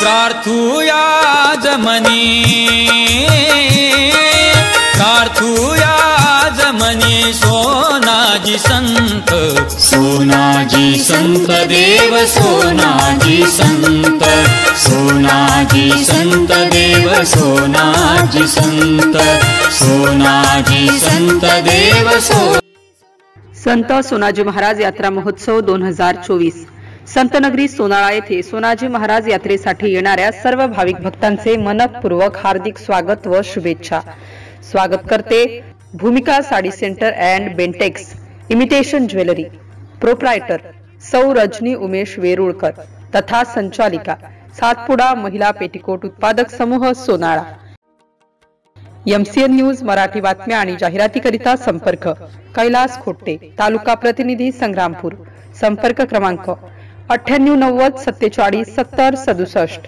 प्रार्थूया जमनी सोनाजी संत, सोनाजी संत देव सोनाजी संत, सोनाजी संत देव सोनाजी संत, सोनाजी संत देव संत सोनाजी महाराज यात्रा महोत्सव 2024 संतनगरी सोनाळा येथे सोनाजी महाराज यात्रेसाठी येणाऱ्या सर्व भाविक भक्तांचे मनपूर्वक हार्दिक स्वागत व शुभेच्छा। स्वागत करते भूमिका sari centre and Bentex imitation jewellery, proprietor सौ रजनी उमेश वेरुळकर तथा संचालिका सातपुडा महिला पेटीकोट उत्पादक समूह सोनाळा। MCN न्यूज मराठी बातम्या आणि जाहिरातीकरिता संपर्क कैलास खोटे, तालुका प्रतिनिधी संग्रामपूर, संपर्क क्रमांक 9890 47 70 67।